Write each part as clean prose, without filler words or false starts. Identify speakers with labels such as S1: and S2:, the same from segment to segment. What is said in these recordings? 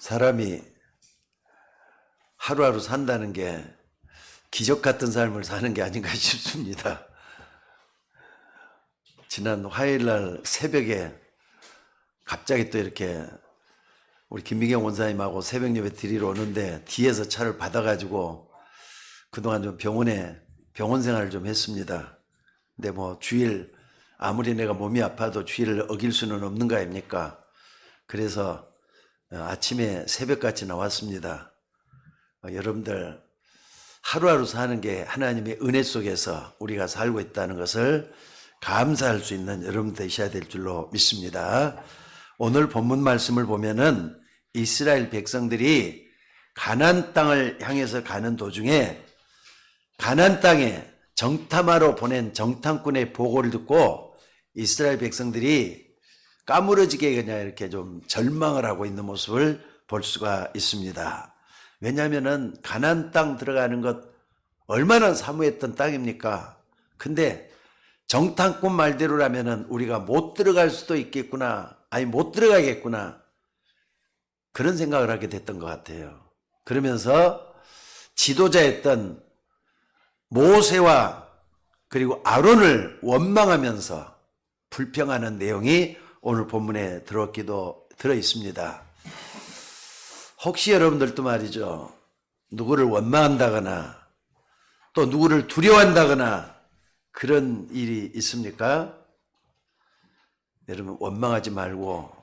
S1: 사람이 하루하루 산다는 게 기적 같은 삶을 사는 게 아닌가 싶습니다. 지난 화요일 날 새벽에 갑자기 또 이렇게 우리 김미경 원사님하고 새벽 예배 드리러 오는데 뒤에서 차를 받아가지고 그동안 좀 병원 생활을 좀 했습니다. 근데 뭐 주일 아무리 내가 몸이 아파도 주일을 어길 수는 없는 거 아닙니까? 그래서 아침에 새벽같이 나왔습니다. 여러분들 하루하루 사는 게 하나님의 은혜 속에서 우리가 살고 있다는 것을 감사할 수 있는 여러분 되셔야 될 줄로 믿습니다. 오늘 본문 말씀을 보면은 이스라엘 백성들이 가나안 땅을 향해서 가는 도중에 가나안 땅에 정탐하러 보낸 정탐꾼의 보고를 듣고 이스라엘 백성들이 까무러지게 그냥 이렇게 좀 절망을 하고 있는 모습을 볼 수가 있습니다. 왜냐하면은 가나안 땅 들어가는 것 얼마나 사모했던 땅입니까? 근데 정탐꾼 말대로라면은 우리가 못 들어갈 수도 있겠구나, 아니 못 들어가겠구나, 그런 생각을 하게 됐던 것 같아요. 그러면서 지도자였던 모세와 그리고 아론을 원망하면서 불평하는 내용이 오늘 본문에 들어 있습니다. 혹시 여러분들도 말이죠, 누구를 원망한다거나 또 누구를 두려워한다거나 그런 일이 있습니까? 여러분 원망하지 말고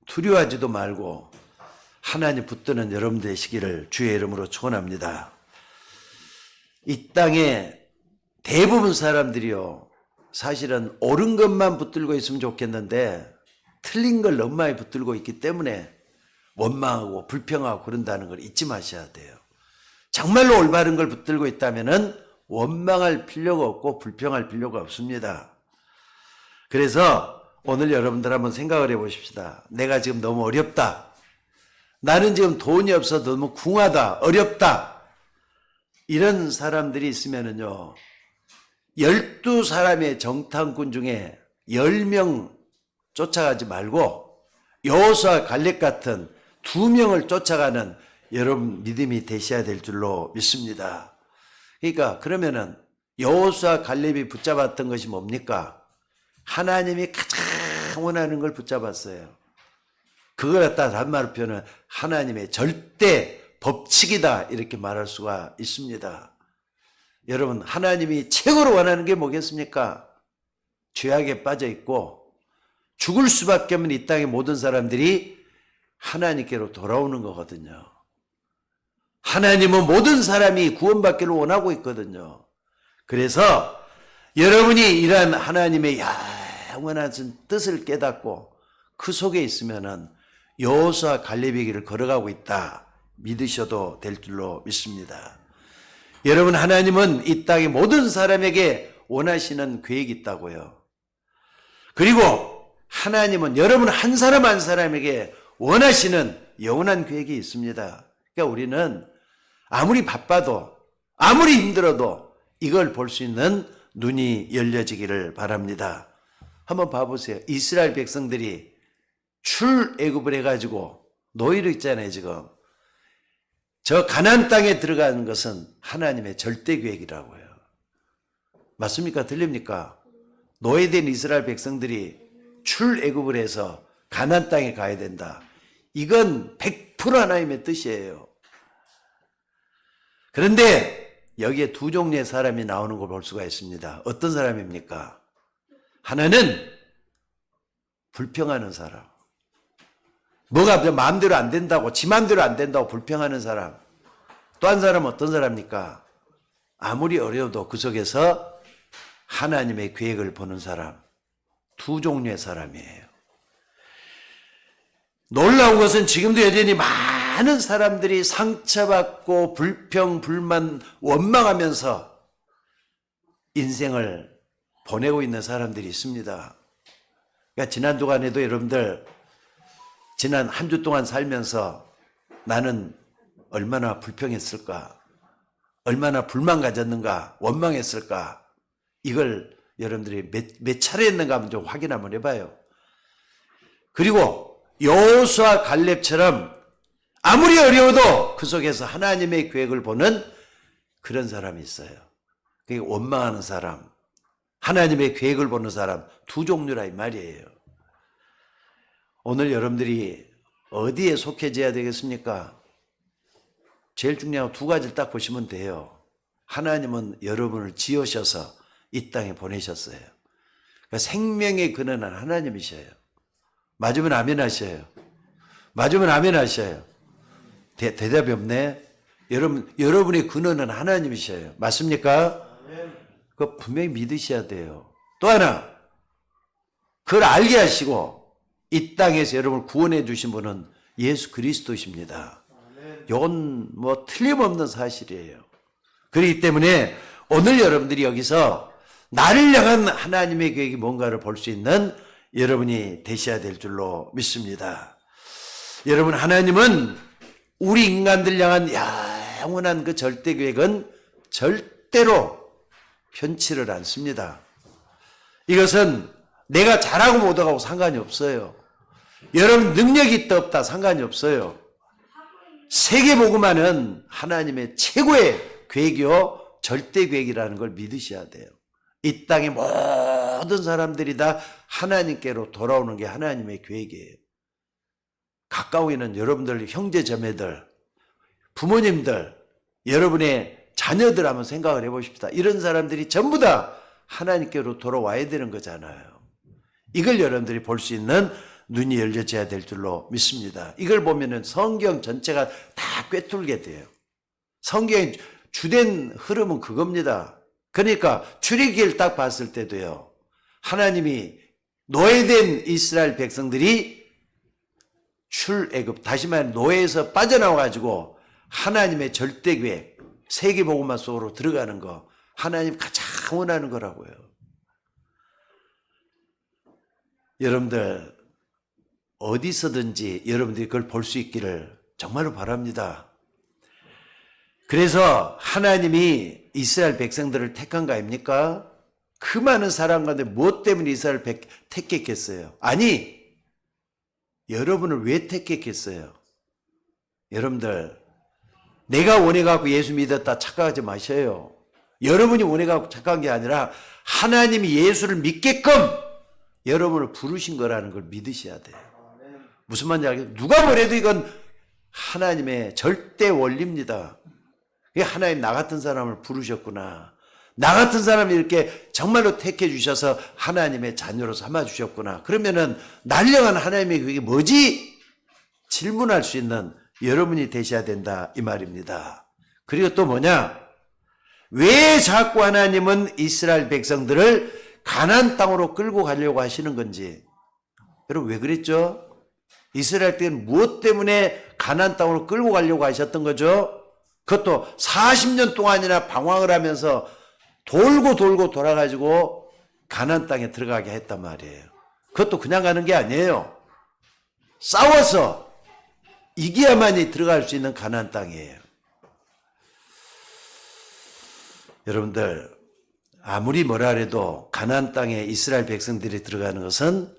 S1: 두려워하지도 말고 하나님 붙드는 여러분 되시기를 주의 이름으로 축원합니다. 이 땅에 대부분 사람들이요, 사실은 옳은 것만 붙들고 있으면 좋겠는데 틀린 걸 너무 많이 붙들고 있기 때문에 원망하고 불평하고 그런다는 걸 잊지 마셔야 돼요. 정말로 올바른 걸 붙들고 있다면은 원망할 필요가 없고 불평할 필요가 없습니다. 그래서 오늘 여러분들 한번 생각을 해보십시다. 내가 지금 너무 어렵다. 나는 지금 돈이 없어 너무 궁하다. 어렵다. 이런 사람들이 있으면은요, 12사람의 정탐꾼 중에 10명 쫓아가지 말고 여호수아 갈렙 같은 2명을 쫓아가는 여러분 믿음이 되셔야 될 줄로 믿습니다. 그러니까 그러면은 여호수아 갈렙이 붙잡았던 것이 뭡니까? 하나님이 가장 원하는 걸 붙잡았어요. 그걸 갖다 단말로 표현은 하나님의 절대 법칙이다 이렇게 말할 수가 있습니다. 여러분, 하나님이 최고로 원하는 게 뭐겠습니까? 죄악에 빠져 있고 죽을 수밖에 없는 이 땅의 모든 사람들이 하나님께로 돌아오는 거거든요. 하나님은 모든 사람이 구원받기를 원하고 있거든요. 그래서 여러분이 이러한 하나님의 영원한 뜻을 깨닫고 그 속에 있으면은 여호수아 갈렙의 길을 걸어가고 있다 믿으셔도 될 줄로 믿습니다. 여러분, 하나님은 이 땅의 모든 사람에게 원하시는 계획이 있다고요. 그리고 하나님은 여러분 한 사람 한 사람에게 원하시는 영원한 계획이 있습니다. 그러니까 우리는 아무리 바빠도 아무리 힘들어도 이걸 볼 수 있는 눈이 열려지기를 바랍니다. 한번 봐보세요. 이스라엘 백성들이 출애굽을 해가지고 노예로 있잖아요. 지금 저 가나안 땅에 들어가는 것은 하나님의 절대 계획이라고요. 맞습니까? 들립니까? 노예된 이스라엘 백성들이 출애굽을 해서 가나안 땅에 가야 된다. 이건 100% 하나님의 뜻이에요. 그런데 여기에 두 종류의 사람이 나오는 걸 볼 수가 있습니다. 어떤 사람입니까? 하나는 불평하는 사람. 뭐가 마음대로 안 된다고, 지 마음대로 안 된다고 불평하는 사람. 또 한 사람은 어떤 사람입니까? 아무리 어려워도 그 속에서 하나님의 계획을 보는 사람. 두 종류의 사람이에요. 놀라운 것은 지금도 여전히 많은 사람들이 상처받고 불평, 불만, 원망하면서 인생을 보내고 있는 사람들이 있습니다. 그러니까 지난 주간에도 여러분들 지난 한 주 동안 살면서 나는 얼마나 불평했을까, 얼마나 불만 가졌는가, 원망했을까, 이걸 여러분들이 몇 차례 했는가 한번 좀 확인 한번 해봐요. 그리고 여호수아 갈렙처럼 아무리 어려워도 그 속에서 하나님의 계획을 보는 그런 사람이 있어요. 그게 원망하는 사람, 하나님의 계획을 보는 사람, 두 종류라 이 말이에요. 오늘 여러분들이 어디에 속해져야 되겠습니까? 제일 중요한 두 가지를 딱 보시면 돼요. 하나님은 여러분을 지으셔서 이 땅에 보내셨어요. 그러니까 생명의 근원은 하나님이셔요. 맞으면 아멘 하셔요. 맞으면 아멘 하셔요. 대답이 없네. 여러분의 근원은 하나님이셔요. 맞습니까? 그거 분명히 믿으셔야 돼요. 또 하나, 그걸 알게 하시고 이 땅에서 여러분을 구원해 주신 분은 예수 그리스도십니다. 이건 뭐 틀림없는 사실이에요. 그렇기 때문에 오늘 여러분들이 여기서 나를 향한 하나님의 계획이 뭔가를 볼 수 있는 여러분이 되셔야 될 줄로 믿습니다. 여러분, 하나님은 우리 인간들 향한 영원한 그 절대 계획은 절대로 편치를 않습니다. 이것은 내가 잘하고 못하고 상관이 없어요. 여러분 능력이 있다 없다 상관이 없어요. 세계복음화는 하나님의 최고의 계획이요 절대 계획이라는 걸 믿으셔야 돼요. 이 땅의 모든 사람들이 다 하나님께로 돌아오는 게 하나님의 계획이에요. 가까이 있는 여러분들 형제 자매들, 부모님들, 여러분의 자녀들 한번 생각을 해보십시다. 이런 사람들이 전부 다 하나님께로 돌아와야 되는 거잖아요. 이걸 여러분들이 볼 수 있는 눈이 열려져야 될 줄로 믿습니다. 이걸 보면은 성경 전체가 다 꿰뚫게 돼요. 성경의 주된 흐름은 그겁니다. 그러니까 출애굽기를 딱 봤을 때도요. 하나님이 노예된 이스라엘 백성들이 출애굽, 다시 말해 노예에서 빠져나와 가지고 하나님의 절대 계획, 세계복음화 속으로 들어가는 거 하나님 가장 원하는 거라고요. 여러분들 어디서든지 여러분들이 그걸 볼 수 있기를 정말로 바랍니다. 그래서 하나님이 이스라엘 백성들을 택한 거 아닙니까? 그 많은 사람 가운데 무엇 때문에 이스라엘 택했겠어요? 아니, 여러분을 왜 택했겠어요? 여러분들, 내가 원해갖고 예수 믿었다 착각하지 마셔요. 여러분이 원해갖고 착각한 게 아니라 하나님이 예수를 믿게끔 여러분을 부르신 거라는 걸 믿으셔야 돼요. 무슨 말인지 알겠어요? 누가 뭐래도 이건 하나님의 절대 원리입니다. 하나님 나 같은 사람을 부르셨구나. 나 같은 사람을 이렇게 정말로 택해 주셔서 하나님의 자녀로 삼아 주셨구나. 그러면은 날 향한 하나님의 계획이 뭐지? 질문할 수 있는 여러분이 되셔야 된다 이 말입니다. 그리고 또 뭐냐? 왜 자꾸 하나님은 이스라엘 백성들을 가나안 땅으로 끌고 가려고 하시는 건지. 여러분 왜 그랬죠? 이스라엘 때는 무엇 때문에 가나안 땅으로 끌고 가려고 하셨던 거죠? 그것도 40년 동안이나 방황을 하면서 돌고 돌아가지고 가나안 땅에 들어가게 했단 말이에요. 그것도 그냥 가는 게 아니에요. 싸워서 이겨야만이 들어갈 수 있는 가나안 땅이에요. 여러분들 아무리 뭐라 해도 가나안 땅에 이스라엘 백성들이 들어가는 것은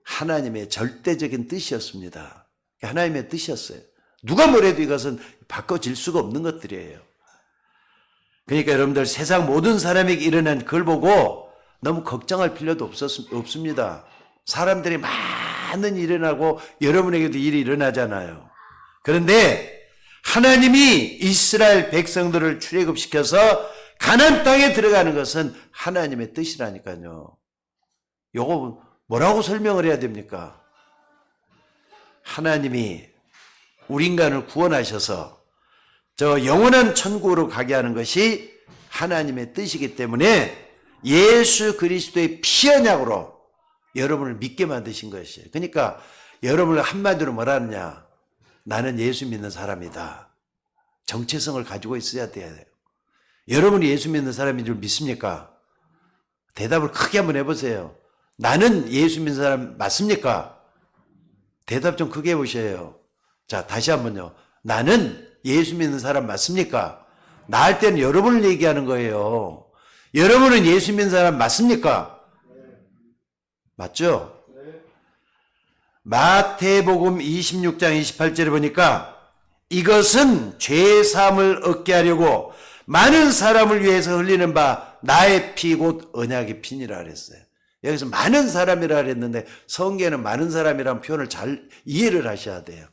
S1: 하나님의 절대적인 뜻이었습니다. 하나님의 뜻이었어요. 누가 뭐래도 이것은 바꿔질 수가 없는 것들이에요. 그러니까 여러분들 세상 모든 사람에게 일어난 그걸 보고 너무 걱정할 필요도 없습니다. 사람들이 많은 일이 일어나고 여러분에게도 일이 일어나잖아요. 그런데 하나님이 이스라엘 백성들을 출애굽시켜서 가나안 땅에 들어가는 것은 하나님의 뜻이라니까요. 요거 뭐라고 설명을 해야 됩니까? 하나님이 우리 인간을 구원하셔서 저 영원한 천국으로 가게 하는 것이 하나님의 뜻이기 때문에 예수 그리스도의 피 언약으로 여러분을 믿게 만드신 것이에요. 그러니까 여러분을 한마디로 뭐라느냐? 나는 예수 믿는 사람이다. 정체성을 가지고 있어야 돼요. 여러분이 예수 믿는 사람인 줄 믿습니까? 대답을 크게 한번 해보세요. 나는 예수 믿는 사람 맞습니까? 대답 좀 크게 해보셔요. 자, 다시 한번요. 나는 예수 믿는 사람 맞습니까? 나 할 때는 여러분을 얘기하는 거예요. 여러분은 예수 믿는 사람 맞습니까? 맞죠? 마태복음 26장 28절에 보니까 이것은 죄사함을 얻게 하려고 많은 사람을 위해서 흘리는 바 나의 피 곧 언약의 피니라 그랬어요. 여기서 많은 사람이라 그랬는데 성경에는 많은 사람이라는 표현을 잘 이해를 하셔야 돼요.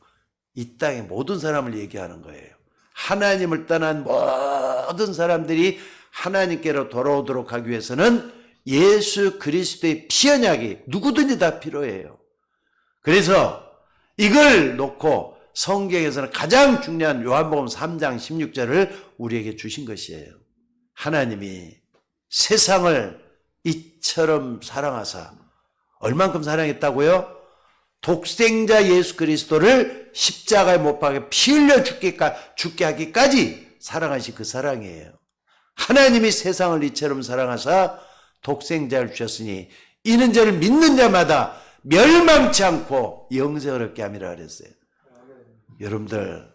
S1: 이 땅의 모든 사람을 얘기하는 거예요. 하나님을 떠난 모든 사람들이 하나님께로 돌아오도록 하기 위해서는 예수 그리스도의 피 언약이 누구든지 다 필요해요. 그래서 이걸 놓고 성경에서는 가장 중요한 요한복음 3장 16절을 우리에게 주신 것이에요. 하나님이 세상을 이처럼 사랑하사 얼만큼 사랑했다고요? 독생자 예수 그리스도를 십자가에 못 박아 피 흘려 죽게 하기까지 사랑하신 그 사랑이에요. 하나님이 세상을 이처럼 사랑하사 독생자를 주셨으니 이는 저를 믿는 자마다 멸망치 않고 영생을 얻게 함이라 그랬어요. 여러분들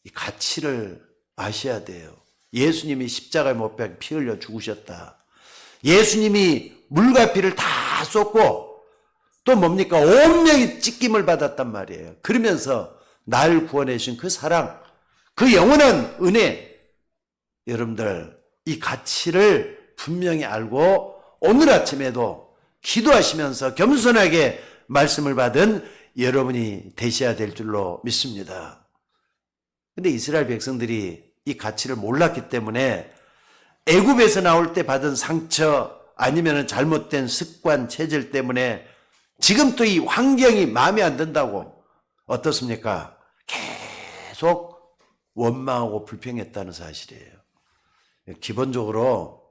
S1: 이 가치를 아셔야 돼요. 예수님이 십자가에 못 박아 피 흘려 죽으셨다. 예수님이 물과 피를 다 쏟고 또 뭡니까? 온 명이 찢김을 받았단 말이에요. 그러면서 날 구원해 주신 그 사랑, 그 영원한 은혜, 여러분들 이 가치를 분명히 알고 오늘 아침에도 기도하시면서 겸손하게 말씀을 받은 여러분이 되셔야 될 줄로 믿습니다. 근데 이스라엘 백성들이 이 가치를 몰랐기 때문에 애굽에서 나올 때 받은 상처 아니면 잘못된 습관, 체질 때문에 지금 또 이 환경이 마음에 안 든다고 어떻습니까? 계속 원망하고 불평했다는 사실이에요. 기본적으로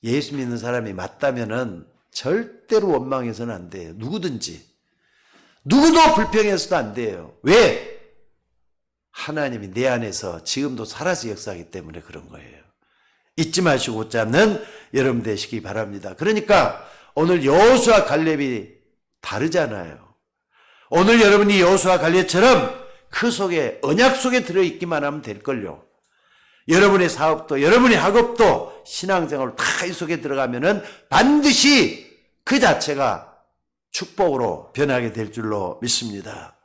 S1: 예수 믿는 사람이 맞다면은 절대로 원망해서는 안 돼요. 누구든지. 누구도 불평해서도 안 돼요. 왜? 하나님이 내 안에서 지금도 살아서 역사하기 때문에 그런 거예요. 잊지 마시고 붙잡는 여러분 되시기 바랍니다. 그러니까 오늘 여호수아 갈렙이 다르잖아요. 오늘 여러분이 여호수아 갈렙처럼 그 속에 언약 속에 들어있기만 하면 될걸요. 여러분의 사업도 여러분의 학업도 신앙생활 다 이 속에 들어가면은 반드시 그 자체가 축복으로 변하게 될 줄로 믿습니다.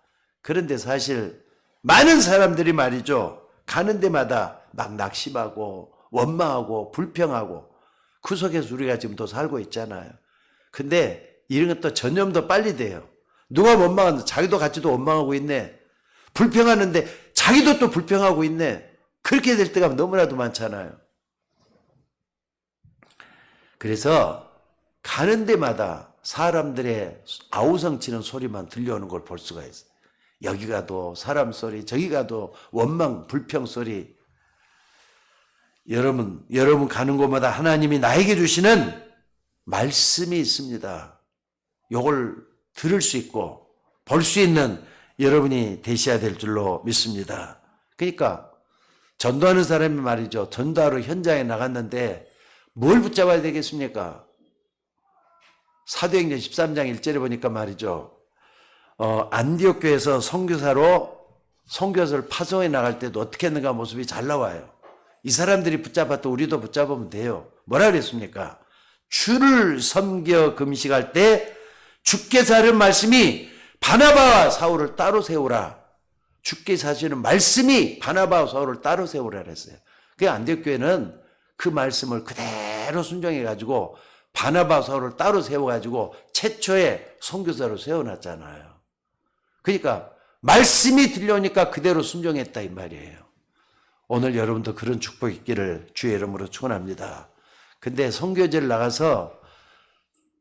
S1: 그런데 사실 많은 사람들이 말이죠. 가는 데마다 막 낙심하고 원망하고 불평하고 그 속에서 우리가 지금 또 살고 있잖아요. 근데 이런 것도 전염도 빨리 돼요. 누가 원망하는데 자기도 같이 또 원망하고 있네. 불평하는데 자기도 또 불평하고 있네. 그렇게 될 때가 너무나도 많잖아요. 그래서 가는 데마다 사람들의 아우성치는 소리만 들려오는 걸 볼 수가 있어요. 여기 가도 사람 소리, 저기 가도 원망, 불평 소리. 여러분 가는 곳마다 하나님이 나에게 주시는 말씀이 있습니다. 요걸 들을 수 있고 볼 수 있는 여러분이 되셔야 될 줄로 믿습니다. 그러니까 전도하는 사람이 말이죠. 전도하러 현장에 나갔는데 뭘 붙잡아야 되겠습니까? 사도행전 13장 1절에 보니까 말이죠. 안디옥 교회에서 선교사를 파송해 나갈 때도 어떻게 했는가 모습이 잘 나와요. 이 사람들이 붙잡았다 우리도 붙잡으면 돼요. 뭐라 그랬습니까? 주를 섬겨 금식할 때 주께서 하는 말씀이 바나바와 사울을 따로 세우라. 주께서 하시는 말씀이 바나바와 사울을 따로 세우라 그랬어요. 그 안디옥 교회는 그 말씀을 그대로 순종해 가지고 바나바와 사울을 따로 세워 가지고 최초의 선교사로 세워놨잖아요. 그러니까 말씀이 들려오니까 그대로 순종했다 이 말이에요. 오늘 여러분도 그런 축복이 있기를 주의 이름으로 축원합니다. 근데 선교제를 나가서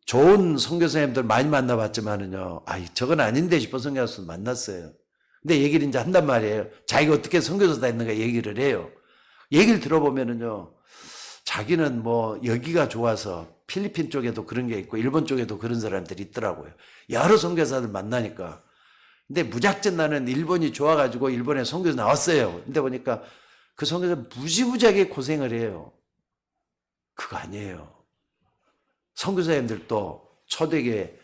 S1: 좋은 선교사님들 많이 만나봤지만은요, 저건 아닌데 싶어 선교사도 만났어요. 근데 얘기를 이제 한단 말이에요. 자기가 어떻게 선교사다 했는가 얘기를 해요. 얘기를 들어보면은요, 자기는 뭐 여기가 좋아서 필리핀 쪽에도 그런 게 있고 일본 쪽에도 그런 사람들이 있더라고요. 여러 선교사들 만나니까. 근데 무작정 나는 일본이 좋아가지고 일본에 선교사 나왔어요. 근데 보니까 그 선교사 무지무지하게 고생을 해요. 그거 아니에요. 선교사님들도 초대교회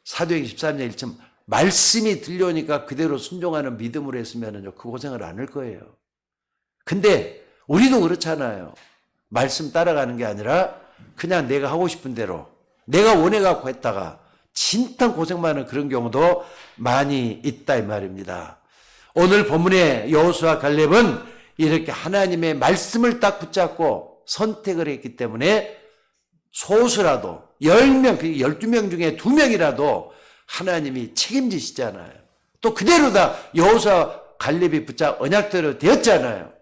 S1: 사도행전 13장 1절 말씀이 들려오니까 그대로 순종하는 믿음으로 했으면은요, 그 고생을 안 할 거예요. 근데 우리도 그렇잖아요. 말씀 따라가는 게 아니라 그냥 내가 하고 싶은 대로 내가 원해갖고 했다가 진짜 고생 많은 그런 경우도 많이 있다 이 말입니다. 오늘 본문의 여호수아 갈렙은 이렇게 하나님의 말씀을 딱 붙잡고 선택을 했기 때문에 소수라도 10명, 12명 중에 2명이라도 하나님이 책임지시잖아요. 또 그대로 다 여호수아 갈렙이 붙잡 언약대로 되었잖아요.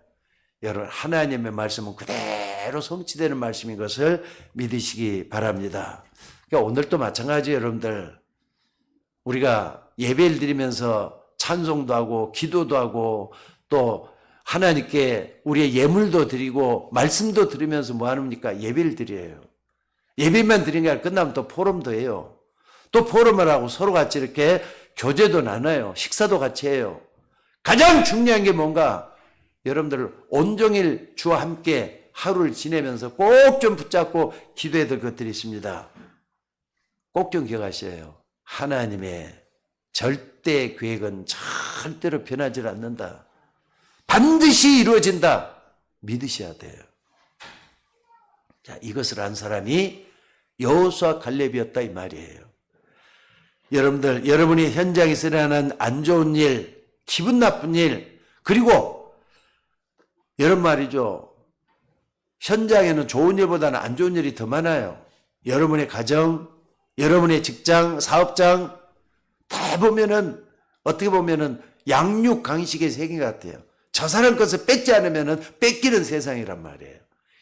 S1: 여러분, 하나님의 말씀은 그대로 성취되는 말씀인 것을 믿으시기 바랍니다. 그러니까 오늘도 마찬가지예요, 여러분들. 우리가 예배를 드리면서 찬송도 하고 기도도 하고 또 하나님께 우리의 예물도 드리고 말씀도 들으면서 뭐 합니까? 예배를 드려요. 예배만 드리는 게 아니라 끝나면 또 포럼도 해요. 또 포럼을 하고 서로 같이 이렇게 교제도 나눠요. 식사도 같이 해요. 가장 중요한 게 뭔가? 여러분들 온종일 주와 함께 하루를 지내면서 꼭 좀 붙잡고 기도해야 될 것들이 있습니다. 꼭 좀 기억하셔요. 하나님의 절대 계획은 절대로 변하지 않는다. 반드시 이루어진다. 믿으셔야 돼요. 자, 이것을 안 사람이 여호수아 갈렙이었다 이 말이에요. 여러분들, 여러분이 현장에서 일어나는 안 좋은 일, 기분 나쁜 일, 그리고 이런 말이죠. 현장에는 좋은 일보다는 안 좋은 일이 더 많아요. 여러분의 가정, 여러분의 직장, 사업장 다 보면은 어떻게 보면은 양육강식의 세계 같아요. 저 사람 것을 뺏지 않으면은 뺏기는 세상이란 말이에요.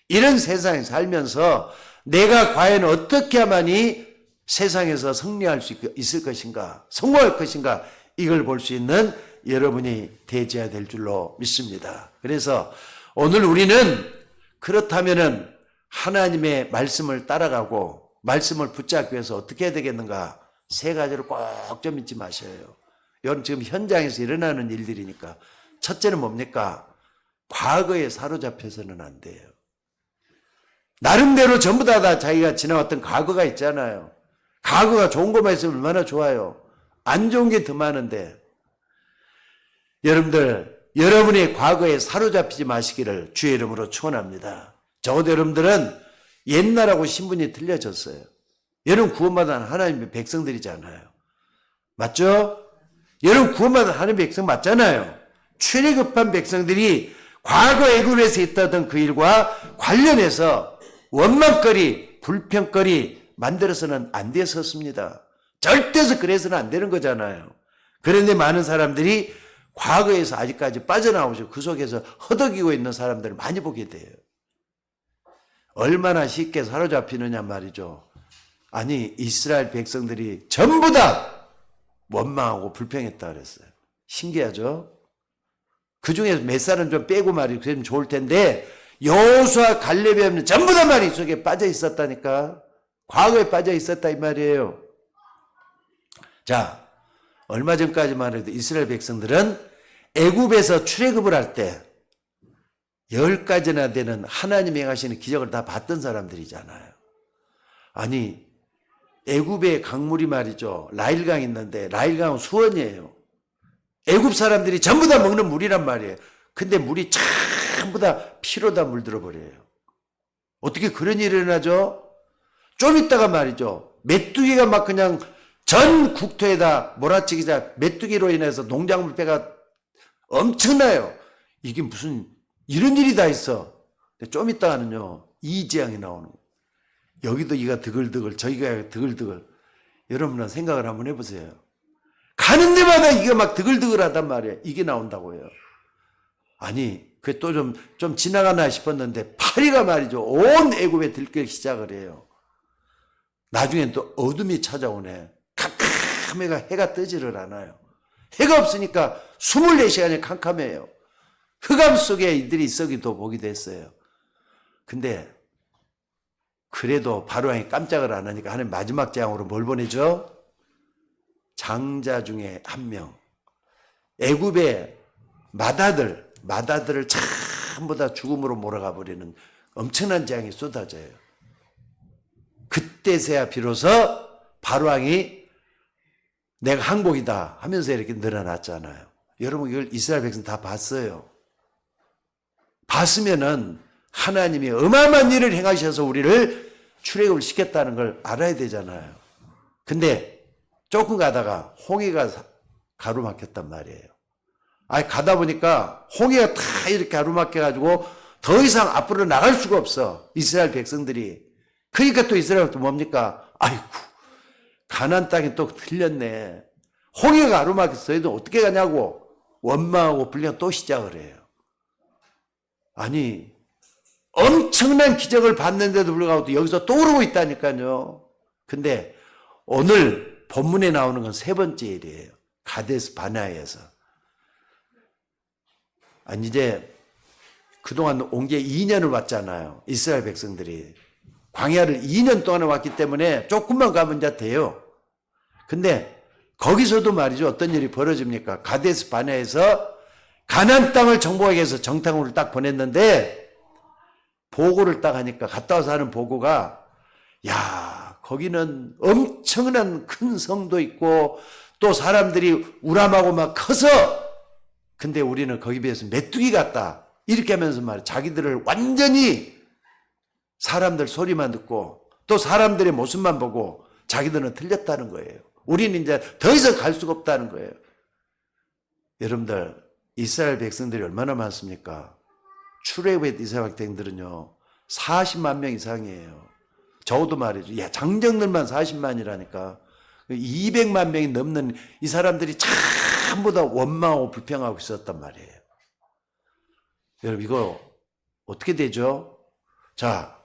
S1: 이런 세상에 살면서 내가 과연 어떻게 하만이 세상에서 승리할 수 있을 것인가, 성공할 것인가, 이걸 볼 수 있는 여러분이 되어야 될 줄로 믿습니다. 그래서 오늘 우리는 그렇다면은 하나님의 말씀을 따라가고 말씀을 붙잡기 위해서 어떻게 해야 되겠는가? 3가지를 꼭 좀 잊지 마셔요. 여러분 지금 현장에서 일어나는 일들이니까 첫째는 뭡니까? 과거에 사로잡혀서는 안 돼요. 나름대로 전부 다 자기가 지나왔던 과거가 있잖아요. 과거가 좋은 것만 있으면 얼마나 좋아요. 안 좋은 게 더 많은데 여러분들, 여러분의 과거에 사로잡히지 마시기를 주의 이름으로 축원합니다. 적어도 여러분들은 옛날하고 신분이 틀려졌어요. 여러분 구원받은 하나님의 백성들이잖아요. 맞죠? 여러분 구원받은 하나님의 백성 맞잖아요. 출애굽한 백성들이 과거 애굽에서 있었던 그 일과 관련해서 원망거리, 불평거리 만들어서는 안 됐었습니다. 절대서 그래서는 안 되는 거잖아요. 그런데 많은 사람들이 과거에서 아직까지 빠져나오시고 그 속에서 허덕이고 있는 사람들을 많이 보게 돼요. 얼마나 쉽게 사로잡히느냐 말이죠. 아니 이스라엘 백성들이 전부 다 원망하고 불평했다 그랬어요. 신기하죠? 그 중에서 몇 살은 좀 빼고 말이죠. 그러면 좋을 텐데 여호수아 갈렙이 없는 전부 다 말이 속에 빠져 있었다니까. 과거에 빠져 있었다 이 말이에요. 자, 얼마 전까지만 해도 이스라엘 백성들은 애굽에서 출애굽을 할 때 10가지나 되는 하나님이 행하시는 기적을 다 봤던 사람들이잖아요. 아니 애굽의 강물이 말이죠. 라일강이 있는데 라일강은 수원이에요. 애굽 사람들이 전부 다 먹는 물이란 말이에요. 근데 물이 전부 다 피로 다 물들어 버려요. 어떻게 그런 일이 일어나죠? 좀 있다가 말이죠. 메뚜기가 막 그냥 전 국토에다 몰아치기자 메뚜기로 인해서 농작물 배가 엄청나요. 이게 무슨 이런 일이 다 있어. 좀 있다가는요. 이재앙이 나오는 거예요. 여기도 이가 드글드글 저기가 드글드글. 여러분은 생각을 한번 해보세요. 가는 데마다 이게 막 드글드글하단 말이에요. 이게 나온다고요. 아니 그게 또 좀 지나가나 싶었는데 파리가 말이죠. 온 애굽에 들끓기 시작을 해요. 나중엔 또 어둠이 찾아오네. 캄캄해가 해가 뜨지를 않아요. 해가 없으니까 24시간이 캄캄해요. 흑암 속에 이들이 있어기도 보기도 했어요. 근데 그래도 바로왕이 깜짝을 안 하니까 하나님 마지막 재앙으로 뭘 보내죠? 장자 중에 한 명. 애굽의 마다들을 전부 다 죽음으로 몰아가 버리는 엄청난 재앙이 쏟아져요. 그때서야 비로소 바로왕이 내가 항복이다 하면서 이렇게 늘어났잖아요. 여러분 이걸 이스라엘 백성 다 봤어요. 봤으면은 하나님이 어마어마한 일을 행하셔서 우리를 출애굽을 시켰다는 걸 알아야 되잖아요. 근데 조금 가다가 홍해가 가로막혔단 말이에요. 가다 보니까 홍해가 다 이렇게 가로막혀가지고 더 이상 앞으로 나갈 수가 없어. 이스라엘 백성들이. 그러니까 또 이스라엘은 또 뭡니까? 아이고, 가나안 땅이 또 틀렸네. 홍해가 가로막혔어. 도 어떻게 가냐고. 원망하고 불평 또 시작을 해요. 아니, 엄청난 기적을 봤는데도 불구하고 여기서 또 오르고 있다니까요. 근데 오늘 본문에 나오는 건 세 번째 일이에요. 가데스 바네아에서. 아니, 이제 그동안 온 게 2년을 왔잖아요. 이스라엘 백성들이. 광야를 2년 동안 왔기 때문에 조금만 가면 이제 돼요. 근데 거기서도 말이죠. 어떤 일이 벌어집니까? 가데스 바네아에서 가나안 땅을 정복하기 위해서 정탐꾼을 딱 보냈는데 보고를 딱 하니까 갔다 와서 하는 보고가 야, 거기는 엄청난 큰 성도 있고 또 사람들이 우람하고 막 커서 근데 우리는 거기 비해서 메뚜기 같다. 이렇게 하면서 말이야. 자기들을 완전히 사람들 소리만 듣고 또 사람들의 모습만 보고 자기들은 틀렸다는 거예요. 우리는 이제 더 이상 갈 수가 없다는 거예요. 여러분들, 이스라엘 백성들이 얼마나 많습니까? 출애굽의 이스라엘 백성들은요 40만 명 이상이에요. 적어도 말이죠. 야, 장정들만 40만이라니까 200만 명이 넘는 이 사람들이 전부 다 원망하고 불평하고 있었단 말이에요. 여러분, 이거 어떻게 되죠? 자,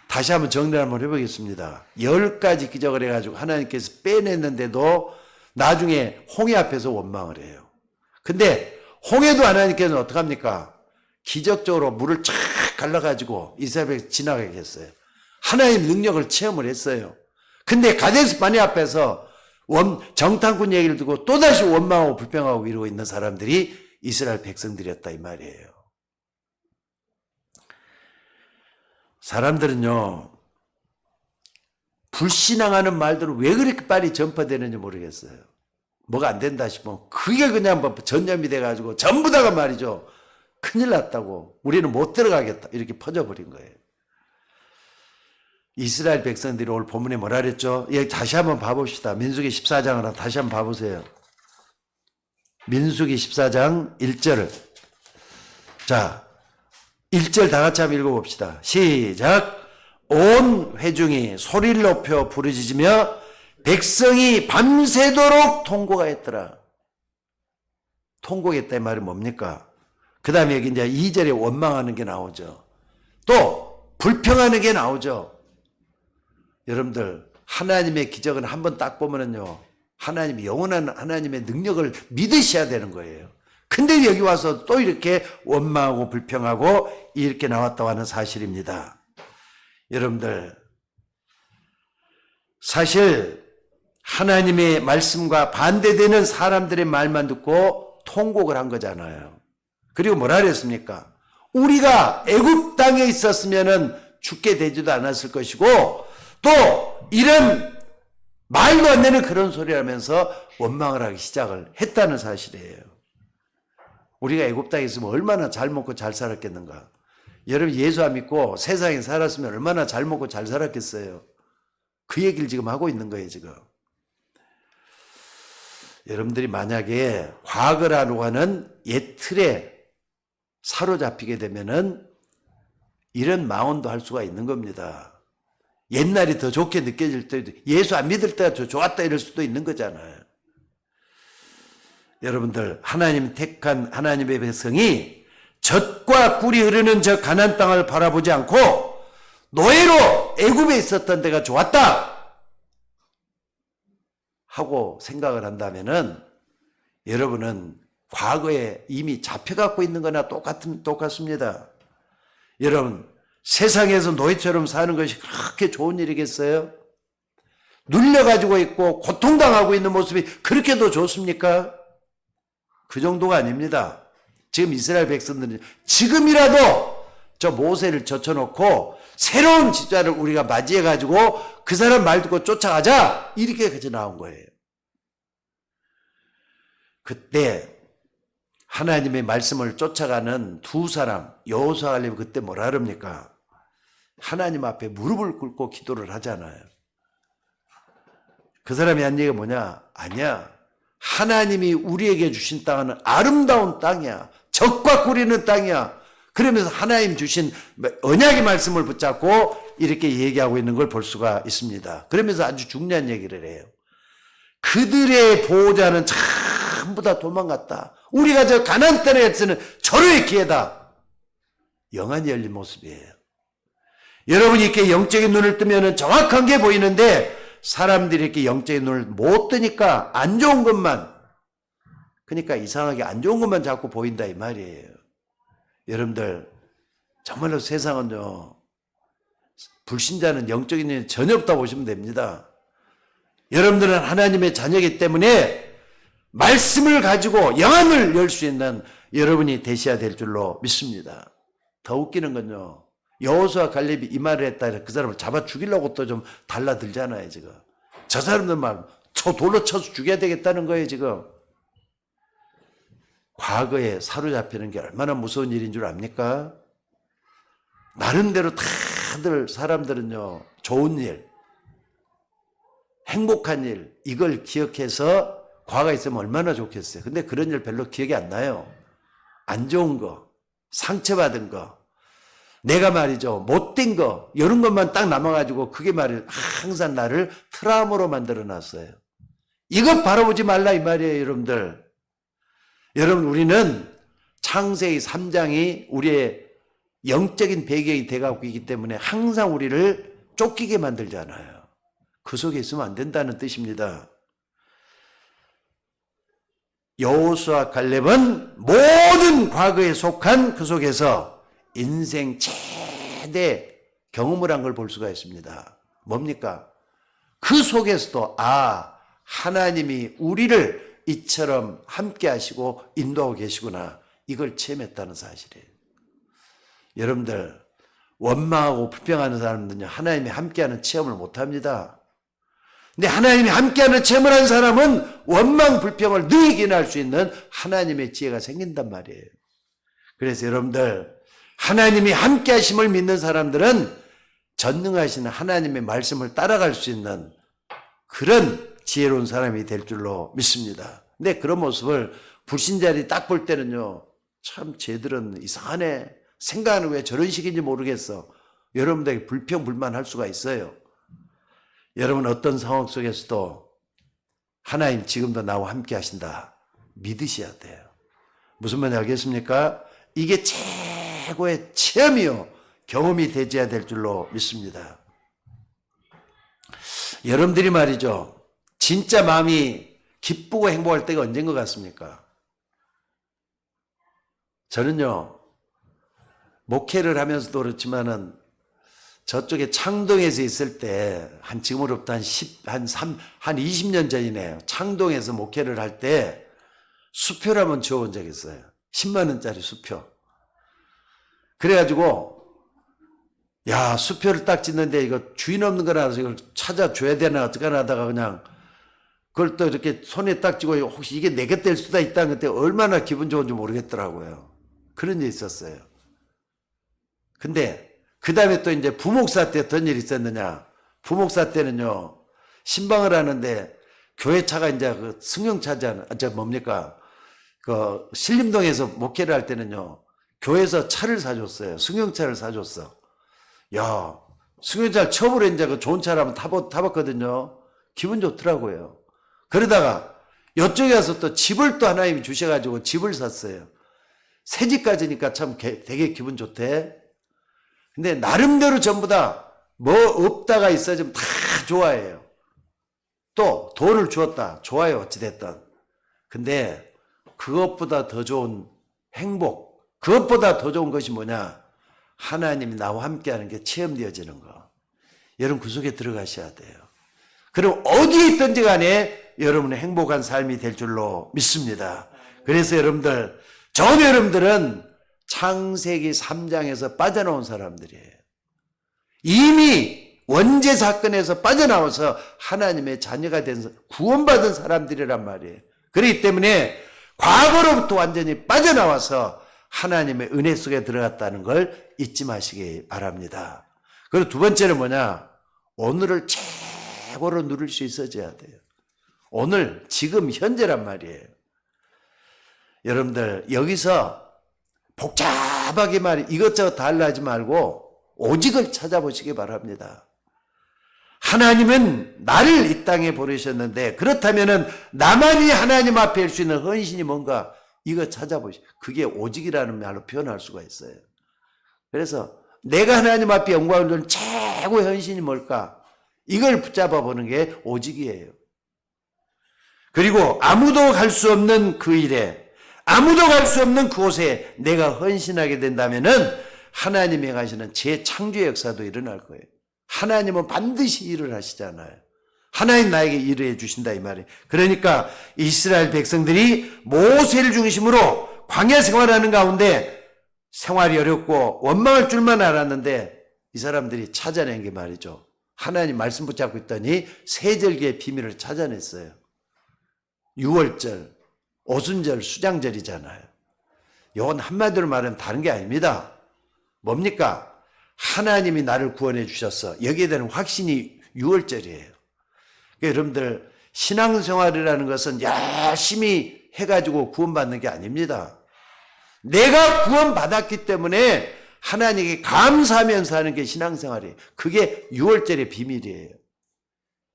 S1: 다시 한번 정리를 한번 해보겠습니다. 10가지 기적을 해가지고 하나님께서 빼냈는데도 나중에 홍해 앞에서 원망을 해요. 근데 홍해도 하나님께서는 어떡합니까? 기적적으로 물을 쫙 갈라가지고 이스라엘에 지나가게 했어요. 하나님의 능력을 체험을 했어요. 근데 가데스 바네아 앞에서 정탐꾼 얘기를 듣고 또다시 원망하고 불평하고 이러고 있는 사람들이 이스라엘 백성들이었다 이 말이에요. 사람들은요 불신앙하는 말들은 왜 그렇게 빨리 전파되는지 모르겠어요. 뭐가 안 된다 싶으면 그게 그냥 뭐 전염이 돼가지고 전부 다가 말이죠. 큰일 났다고 우리는 못 들어가겠다 이렇게 퍼져버린 거예요. 이스라엘 백성들이 오늘 본문에 뭐라 그랬죠? 예, 다시 한번 봐봅시다. 민수기 14장을 다시 한번 봐보세요. 민수기 14장 1절. 자, 1절 다 같이 한번 읽어봅시다. 시작. 온 회중이 소리를 높여 부르짖으며 백성이 밤새도록 통곡하였더라. 통곡했다 이 말이 뭡니까? 그 다음에 여기 이제 2절에 원망하는 게 나오죠. 또 불평하는 게 나오죠. 여러분들, 하나님의 기적은 한번 딱 보면은요, 하나님이 영원한 하나님의 능력을 믿으셔야 되는 거예요. 근데 여기 와서 또 이렇게 원망하고 불평하고 이렇게 나왔다고 하는 사실입니다. 여러분들, 사실 하나님의 말씀과 반대되는 사람들의 말만 듣고 통곡을 한 거잖아요. 그리고 뭐라 그랬습니까? 우리가 애굽 땅에 있었으면은 죽게 되지도 않았을 것이고 또 이런 말도 안 되는 그런 소리 하면서 원망을 하기 시작을 했다는 사실이에요. 우리가 애굽 땅에 있으면 얼마나 잘 먹고 잘 살았겠는가. 여러분 예수 안 믿고 세상에 살았으면 얼마나 잘 먹고 잘 살았겠어요. 그 얘기를 지금 하고 있는 거예요 지금. 여러분들이 만약에 과거라고 하는 옛 틀에 사로잡히게 되면은 이런 망언도 할 수가 있는 겁니다. 옛날이 더 좋게 느껴질 때도 예수 안 믿을 때가 더 좋았다 이럴 수도 있는 거잖아요. 여러분들, 하나님 택한 하나님의 백성이 젖과 꿀이 흐르는 저 가나안 땅을 바라보지 않고 노예로 애굽에 있었던 데가 좋았다 하고 생각을 한다면은 여러분은 과거에 이미 잡혀갖고 있는 거나 똑같습니다. 여러분, 세상에서 노예처럼 사는 것이 그렇게 좋은 일이겠어요? 눌려가지고 있고 고통당하고 있는 모습이 그렇게도 좋습니까? 그 정도가 아닙니다. 지금 이스라엘 백성들은 지금이라도 저 모세를 젖혀놓고 새로운 지자를 우리가 맞이해가지고 그 사람 말 듣고 쫓아가자 이렇게 같이 나온 거예요. 그때 하나님의 말씀을 쫓아가는 두 사람, 여호수아 갈렙이 그때 뭐라 그럽니까? 하나님 앞에 무릎을 꿇고 기도를 하잖아요. 그 사람이 한 얘기가 뭐냐? 아니야. 하나님이 우리에게 주신 땅은 아름다운 땅이야. 적과 꿀이는 땅이야. 그러면서 하나님 주신 언약의 말씀을 붙잡고 이렇게 얘기하고 있는 걸 볼 수가 있습니다. 그러면서 아주 중요한 얘기를 해요. 그들의 보호자는 전부 다 도망갔다. 우리가 저 가나안 땅에서는 절호의 기회다. 영안이 열린 모습이에요. 여러분이 이렇게 영적인 눈을 뜨면 정확한 게 보이는데 사람들이 이렇게 영적인 눈을 못 뜨니까 안 좋은 것만, 그러니까 이상하게 안 좋은 것만 자꾸 보인다 이 말이에요. 여러분들 정말로 세상은요, 불신자는 영적인 눈이 전혀 없다 보시면 됩니다. 여러분들은 하나님의 자녀이기 때문에 말씀을 가지고 영안을 열 수 있는 여러분이 되셔야 될 줄로 믿습니다. 더 웃기는 건요, 여호수아 갈렙이 이 말을 했다 그 사람을 잡아 죽이려고 또 좀 달라들잖아요. 지금 저 사람들 막 돌로 쳐서 죽여야 되겠다는 거예요. 지금 과거에 사로잡히는 게 얼마나 무서운 일인 줄 압니까? 나름대로 다들 사람들은요, 좋은 일, 행복한 일, 이걸 기억해서 과거에 있으면 얼마나 좋겠어요. 근데 그런 일 별로 기억이 안 나요. 안 좋은 거, 상처받은 거, 내가 말이죠, 못된 거, 이런 것만 딱 남아가지고 그게 말이에요, 항상 나를 트라우마로 만들어놨어요. 이것 바라보지 말라 이 말이에요. 여러분들, 여러분, 우리는 창세기 3장이 우리의 영적인 배경이 되어가고 있기 때문에 항상 우리를 쫓기게 만들잖아요. 그 속에 있으면 안 된다는 뜻입니다. 여호수아 갈렙은 모든 과거에 속한 그 속에서 인생 최대 경험을 한 걸 볼 수가 있습니다. 뭡니까? 그 속에서도 하나님이 우리를 이처럼 함께 하시고 인도하고 계시구나, 이걸 체험했다는 사실이에요. 여러분들, 원망하고 불평하는 사람들은요, 하나님이 함께하는 체험을 못합니다. 근데 하나님이 함께하는 체험을 한 사람은 원망, 불평을 능히 이겨낼 수 있는 하나님의 지혜가 생긴단 말이에요. 그래서 여러분들, 하나님이 함께하심을 믿는 사람들은 전능하신 하나님의 말씀을 따라갈 수 있는 그런 지혜로운 사람이 될 줄로 믿습니다. 근데 그런 모습을 불신자들이 딱 볼 때는요, 참 쟤들은 이상하네, 생각하는 왜 저런 식인지 모르겠어, 여러분들에게 불평 불만할 수가 있어요. 여러분, 어떤 상황 속에서도 하나님 지금도 나와 함께 하신다 믿으셔야 돼요. 무슨 말인지 알겠습니까? 이게 최고의 체험이요, 경험이 되어야 될 줄로 믿습니다. 여러분들이 말이죠, 진짜 마음이 기쁘고 행복할 때가 언제인 것 같습니까? 저는요, 목회를 하면서도 그렇지만은 저쪽에 창동에서 있을 때, 지금으로부터 한 20년 전이네요. 창동에서 목회를 할 때 수표를 한번 주워본 적이 있어요. 10만 원짜리 수표. 그래가지고, 야, 수표를 딱 짓는데 이거 주인 없는 거라서 이걸 찾아줘야 되나 어떡하나 하다가 그냥 그걸 또 이렇게 손에 딱 쥐고 혹시 이게 내게 될 수도 있다는 그때 얼마나 기분 좋은지 모르겠더라고요. 그런 일이 있었어요. 근데 그 다음에 또 이제 부목사 때 어떤 일이 있었느냐. 부목사 때는요, 신방을 하는데 교회 차가 이제 그 승용차잖아. 뭡니까? 그 신림동에서 목회를 할 때는요, 교회에서 차를 사줬어요. 승용차를 사줬어. 야, 승용차 처음으로 이제 그 좋은 차를 한번 타봤거든요. 기분 좋더라고요. 그러다가 이쪽에 와서 또 집을 또 하나님이 주셔가지고 집을 샀어요. 새 집까지니까 참 되게 기분 좋대. 근데 나름대로 전부 다 뭐 없다가 있어지면 다 좋아해요. 또 돈을 주었다, 좋아요, 어찌됐든. 근데 그것보다 더 좋은 행복, 그것보다 더 좋은 것이 뭐냐, 하나님이 나와 함께하는 게 체험되어지는 거. 여러분 그 속에 들어가셔야 돼요. 그럼 어디에 있든지 간에 여러분의 행복한 삶이 될 줄로 믿습니다. 그래서 여러분들, 여러분들은 창세기 3장에서 빠져나온 사람들이에요. 이미 원죄 사건에서 빠져나와서 하나님의 자녀가 된, 구원받은 사람들이란 말이에요. 그렇기 때문에 과거로부터 완전히 빠져나와서 하나님의 은혜 속에 들어갔다는 걸 잊지 마시기 바랍니다. 그리고 두 번째는 뭐냐, 오늘을 최고로 누릴 수 있어져야 돼요. 오늘 지금 현재란 말이에요. 여러분들 여기서 복잡하게 이것저것 다 하려지 말고 오직을 찾아보시기 바랍니다. 하나님은 나를 이 땅에 보내셨는데 그렇다면 나만이 하나님 앞에 할 수 있는 헌신이 뭔가 이거 찾아보시고 그게 오직이라는 말로 표현할 수가 있어요. 그래서 내가 하나님 앞에 영광을 주는 최고의 헌신이 뭘까? 이걸 붙잡아 보는 게 오직이에요. 그리고 아무도 갈 수 없는 그 일에 아무도 갈 수 없는 그곳에 내가 헌신하게 된다면은 하나님이 하시는 재창조의 역사도 일어날 거예요. 하나님은 반드시 일을 하시잖아요. 하나님 나에게 일을 해주신다 이 말이에요. 그러니까 이스라엘 백성들이 모세를 중심으로 광야 생활하는 가운데 생활이 어렵고 원망할 줄만 알았는데 이 사람들이 찾아낸 게 말이죠. 하나님 말씀 붙잡고 있더니 세절기의 비밀을 찾아냈어요. 6월절, 오순절, 수장절이잖아요. 이건 한마디로 말하면 다른 게 아닙니다. 뭡니까? 하나님이 나를 구원해 주셨어. 여기에 대한 확신이 6월절이에요. 그러니까 여러분들 신앙생활이라는 것은 열심히 해가지고 구원받는 게 아닙니다. 내가 구원받았기 때문에 하나님께 감사하면서 하는 게 신앙생활이에요. 그게 6월절의 비밀이에요.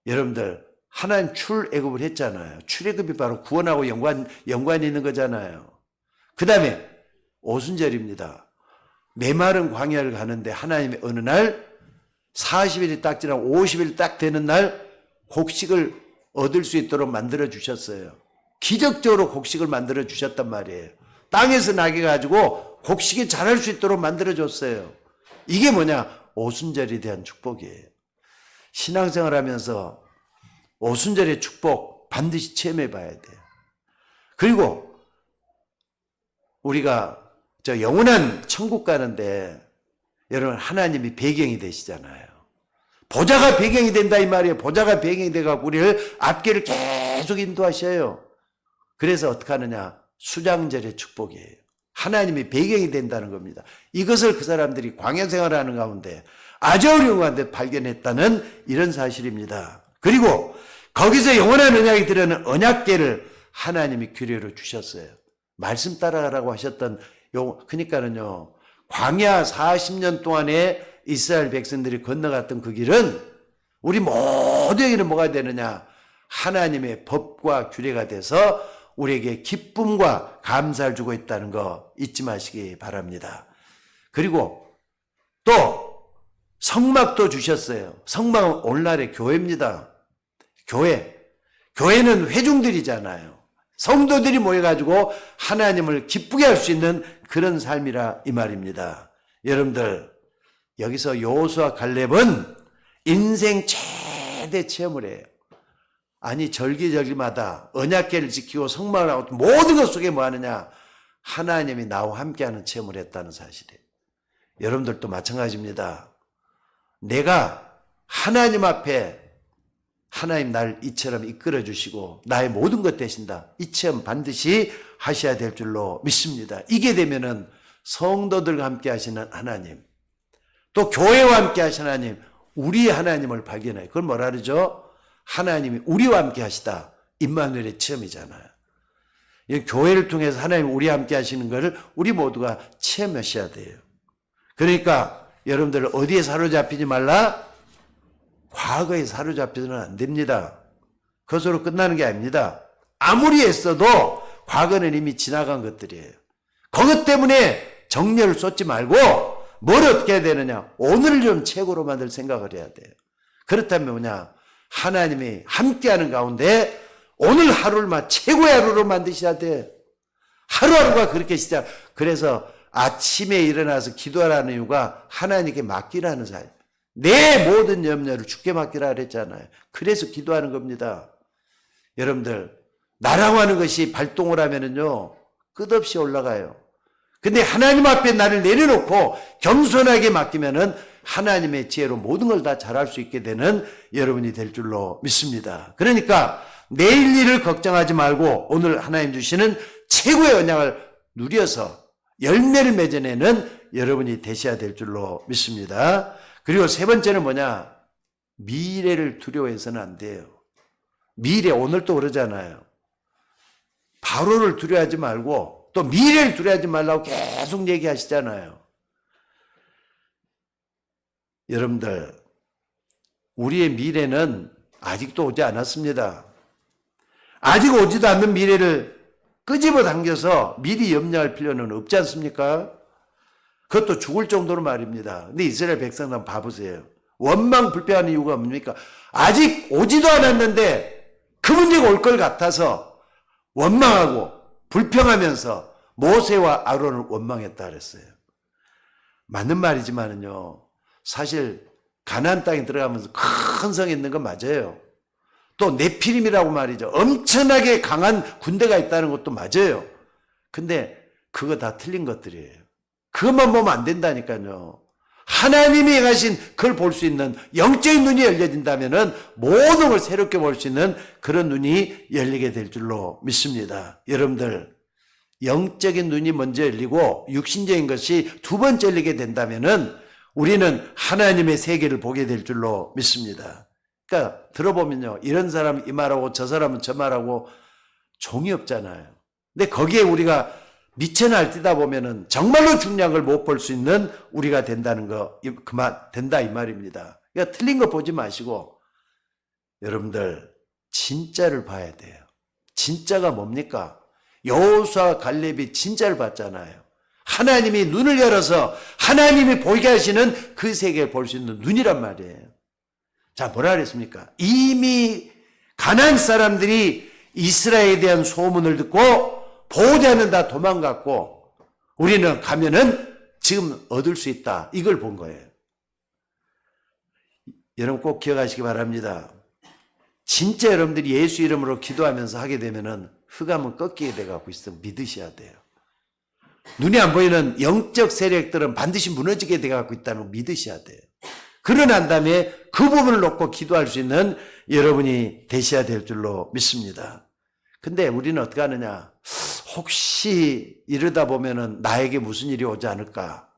S1: 여러분들 하나님 출애굽을 했잖아요. 출애굽이 바로 구원하고 연관이 있는 거잖아요. 그 다음에 오순절입니다. 메마른 광야를 가는데 하나님이 어느 날 40일이 딱 지나고 50일 딱 되는 날 곡식을 얻을 수 있도록 만들어 주셨어요. 기적적으로 곡식을 만들어 주셨단 말이에요. 땅에서 나게 가지고 곡식이 자랄 수 있도록 만들어 줬어요. 이게 뭐냐? 오순절에 대한 축복이에요. 신앙생활 하면서 오순절의 축복 반드시 체험해 봐야 돼요. 그리고 우리가 저 영원한 천국 가는데 여러분 하나님이 배경이 되시잖아요. 보좌가 배경이 된다 이 말이에요. 보좌가 배경이 돼가지고 우리를 앞길을 계속 인도하셔요. 그래서 어떻게 하느냐? 수장절의 축복이에요. 하나님이 배경이 된다는 겁니다. 이것을 그 사람들이 광야 생활하는 가운데 아주 어려운 가운데 발견했다는 이런 사실입니다. 그리고 거기서 영원한 언약이 들어는 언약궤를 하나님이 규례로 주셨어요. 말씀 따라가라고 하셨던 그러니까는요, 광야 40년 동안에 이스라엘 백성들이 건너갔던 그 길은 우리 모두에게는 뭐가 되느냐? 하나님의 법과 규례가 돼서 우리에게 기쁨과 감사를 주고 있다는 거 잊지 마시기 바랍니다. 그리고 또 성막도 주셨어요. 성막은 오늘날의 교회입니다. 교회는 회중들이잖아요. 성도들이 모여가지고 하나님을 기쁘게 할 수 있는 그런 삶이라 이 말입니다. 여러분들 여기서 여호수아 갈렙은 인생 최대 체험을 해요. 아니 절기절기마다 언약궤를 지키고 성막을 하고 모든 것 속에 뭐 하느냐? 하나님이 나와 함께하는 체험을 했다는 사실이에요. 여러분들도 마찬가지입니다. 내가 하나님 앞에 하나님 날 이처럼 이끌어 주시고 나의 모든 것 되신다. 이 체험 반드시 하셔야 될 줄로 믿습니다. 이게 되면은 성도들과 함께 하시는 하나님, 또 교회와 함께 하시는 하나님, 우리 하나님을 발견해요. 그걸 뭐라 그러죠? 하나님이 우리와 함께 하시다. 임마누엘의 체험이잖아요. 이 교회를 통해서 하나님 우리와 함께 하시는 것을 우리 모두가 체험하셔야 돼요. 그러니까 여러분들 어디에 사로잡히지 말라? 과거에 사로잡혀서는 안 됩니다. 그것으로 끝나는 게 아닙니다. 아무리 애써도 과거는 이미 지나간 것들이에요. 그것 때문에 정열을 쏟지 말고 뭘 어떻게 해야 되느냐? 오늘을 좀 최고로 만들 생각을 해야 돼요. 그렇다면 뭐냐? 하나님이 함께하는 가운데 오늘 하루를 최고의 하루로 만드셔야 돼. 하루하루가 그렇게 시작. 그래서 아침에 일어나서 기도하라는 이유가 하나님께 맡기라는 사람. 내 모든 염려를 주께 맡기라 그랬잖아요. 그래서 기도하는 겁니다. 여러분들 나라고 하는 것이 발동을 하면은요 끝없이 올라가요. 근데 하나님 앞에 나를 내려놓고 겸손하게 맡기면은 하나님의 지혜로 모든 걸 다 잘할 수 있게 되는 여러분이 될 줄로 믿습니다. 그러니까 내일 일을 걱정하지 말고 오늘 하나님 주시는 최고의 언약을 누려서 열매를 맺어내는 여러분이 되셔야 될 줄로 믿습니다. 그리고 세 번째는 뭐냐? 미래를 두려워해서는 안 돼요. 미래, 오늘도 그러잖아요. 바로를 두려워하지 말고 또 미래를 두려워하지 말라고 계속 얘기하시잖아요. 여러분들, 우리의 미래는 아직도 오지 않았습니다. 아직 오지도 않는 미래를 끄집어 당겨서 미리 염려할 필요는 없지 않습니까? 그것도 죽을 정도로 말입니다. 근데 이스라엘 백성들 한번 봐보세요. 원망 불평하는 이유가 뭡니까? 아직 오지도 않았는데 그 문제가 올 것 같아서 원망하고 불평하면서 모세와 아론을 원망했다 그랬어요. 맞는 말이지만은요, 사실 가나안 땅에 들어가면서 큰 성이 있는 건 맞아요. 또 네피림이라고 말이죠. 엄청나게 강한 군대가 있다는 것도 맞아요. 근데 그거 다 틀린 것들이에요. 그것만 보면 안 된다니까요. 하나님이 행하신 그걸 볼 수 있는 영적인 눈이 열려진다면 모든 걸 새롭게 볼 수 있는 그런 눈이 열리게 될 줄로 믿습니다. 여러분들, 영적인 눈이 먼저 열리고 육신적인 것이 두 번째 열리게 된다면 우리는 하나님의 세계를 보게 될 줄로 믿습니다. 그러니까 들어보면요, 이런 사람은 이 말하고 저 사람은 저 말하고 종이 없잖아요. 근데 거기에 우리가 미쳐 날뛰다 보면은 정말로 중요한 걸 못 볼 수 있는 우리가 된다는 거, 된다 이 말입니다. 그러니까 틀린 거 보지 마시고 여러분들 진짜를 봐야 돼요. 진짜가 뭡니까? 여호수아 갈렙이 진짜를 봤잖아요. 하나님이 눈을 열어서 하나님이 보게 하시는 그 세계를 볼 수 있는 눈이란 말이에요. 자, 뭐라 그랬습니까? 이미 가나안 사람들이 이스라엘에 대한 소문을 듣고 보호자는 다 도망갔고 우리는 가면은 지금 얻을 수 있다. 이걸 본 거예요. 여러분 꼭 기억하시기 바랍니다. 진짜 여러분들이 예수 이름으로 기도하면서 하게 되면은 흑암은 꺾이게 돼가고 있어. 믿으셔야 돼요. 눈에 안 보이는 영적 세력들은 반드시 무너지게 돼가고 있다는 걸 믿으셔야 돼요. 그러고 난 다음에 그 부분을 놓고 기도할 수 있는 여러분이 되셔야 될 줄로 믿습니다. 근데 우리는 어떻게 하느냐? 혹시 이러다 보면은 나에게 무슨 일이 오지 않을까?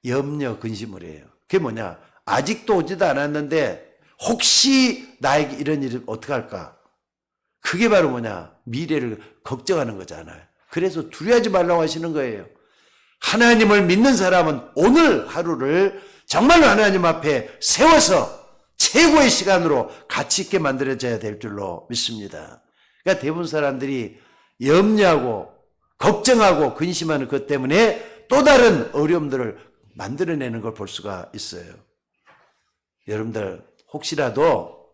S1: 염려, 근심을 해요. 그게 뭐냐? 아직도 오지도 않았는데 혹시 나에게 이런 일이 어떻게 할까? 그게 바로 뭐냐? 미래를 걱정하는 거잖아요. 그래서 두려워하지 말라고 하시는 거예요. 하나님을 믿는 사람은 오늘 하루를 정말로 하나님 앞에 세워서 최고의 시간으로 가치 있게 만들어져야 될 줄로 믿습니다. 그러니까 대부분 사람들이 염려하고 걱정하고 근심하는 것 때문에 또 다른 어려움들을 만들어내는 걸 볼 수가 있어요. 여러분들 혹시라도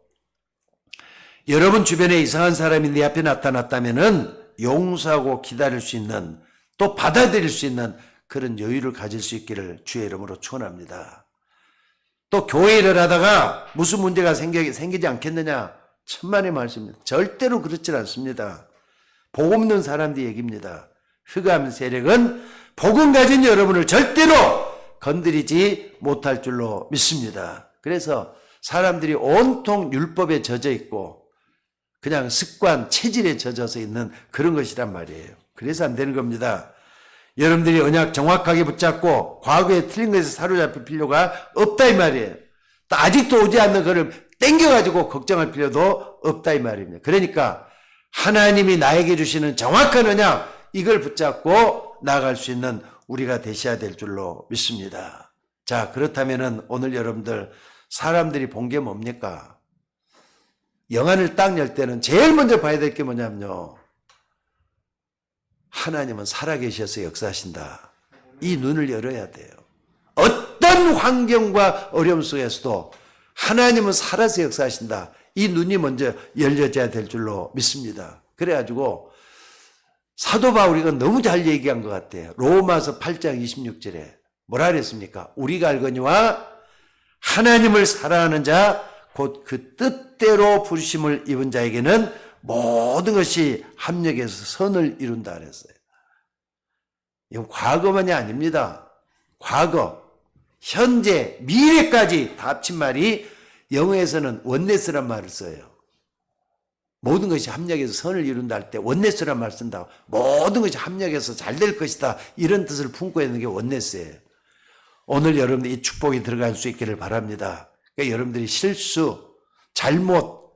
S1: 여러분 주변에 이상한 사람이 내 앞에 나타났다면은 용서하고 기다릴 수 있는 또 받아들일 수 있는 그런 여유를 가질 수 있기를 주의 이름으로 축원합니다. 또 교회 일을 하다가 무슨 문제가 생기지 않겠느냐? 천만의 말씀입니다. 절대로 그렇지 않습니다. 복음 없는 사람들 얘기입니다. 흑암 세력은 복음 가진 여러분을 절대로 건드리지 못할 줄로 믿습니다. 그래서 사람들이 온통 율법에 젖어 있고 그냥 습관, 체질에 젖어서 있는 그런 것이란 말이에요. 그래서 안 되는 겁니다. 여러분들이 언약 정확하게 붙잡고 과거에 틀린 것에서 사로잡힐 필요가 없다 이 말이에요. 또 아직도 오지 않는 것을 땡겨가지고 걱정할 필요도 없다 이 말입니다. 그러니까 하나님이 나에게 주시는 정확한 언약 이걸 붙잡고 나아갈 수 있는 우리가 되셔야 될 줄로 믿습니다. 자, 그렇다면은 오늘 여러분들 사람들이 본 게 뭡니까? 영안을 딱 열 때는 제일 먼저 봐야 될 게 뭐냐면요. 하나님은 살아계셔서 역사하신다. 이 눈을 열어야 돼요. 어떤 환경과 어려움 속에서도 하나님은 살아서 역사하신다. 이 눈이 먼저 열려져야 될 줄로 믿습니다. 그래가지고 사도 바울이가 너무 잘 얘기한 것 같아요. 로마서 8장 26절에 뭐라 그랬습니까? 우리가 알거니와 하나님을 사랑하는 자 곧 그 뜻대로 부르심을 입은 자에게는 모든 것이 합력해서 선을 이룬다 그랬어요. 이건 과거만이 아닙니다. 과거, 현재, 미래까지 다 합친 말이 영어에서는 원네스란 말을 써요. 모든 것이 합력해서 선을 이룬다 할 때 원네스란 말을 쓴다고. 모든 것이 합력해서 잘 될 것이다. 이런 뜻을 품고 있는 게 원네스예요. 오늘 여러분들 이 축복이 들어갈 수 있기를 바랍니다. 그러니까 여러분들이 실수, 잘못,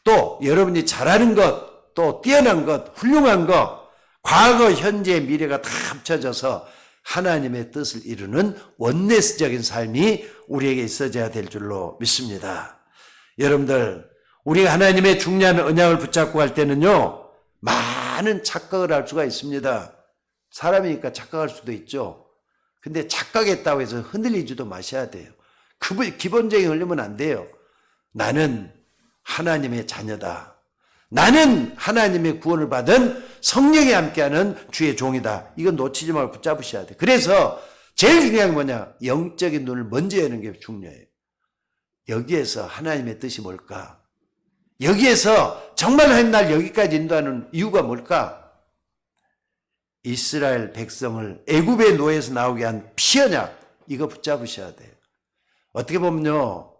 S1: 또 또 여러분이 잘하는 것, 또 뛰어난 것, 훌륭한 것, 과거, 현재, 미래가 다 합쳐져서 하나님의 뜻을 이루는 원네스적인 삶이 우리에게 있어져야 될 줄로 믿습니다. 여러분들, 우리가 하나님의 중요한 언약을 붙잡고 갈 때는요, 많은 착각을 할 수가 있습니다. 사람이니까 착각할 수도 있죠. 근데 착각했다고 해서 흔들리지도 마셔야 돼요. 기본적인 흐르면 안 돼요. 나는 하나님의 자녀다. 나는 하나님의 구원을 받은 성령이 함께하는 주의 종이다. 이건 놓치지 말고 붙잡으셔야 돼요. 그래서 제일 중요한 게 뭐냐? 영적인 눈을 먼저 여는 게 중요해요. 여기에서 하나님의 뜻이 뭘까? 여기에서 정말 하나님 날 여기까지 인도하는 이유가 뭘까? 이스라엘 백성을 애굽의 노예에서 나오게 한 피언약, 이거 붙잡으셔야 돼요. 어떻게 보면요,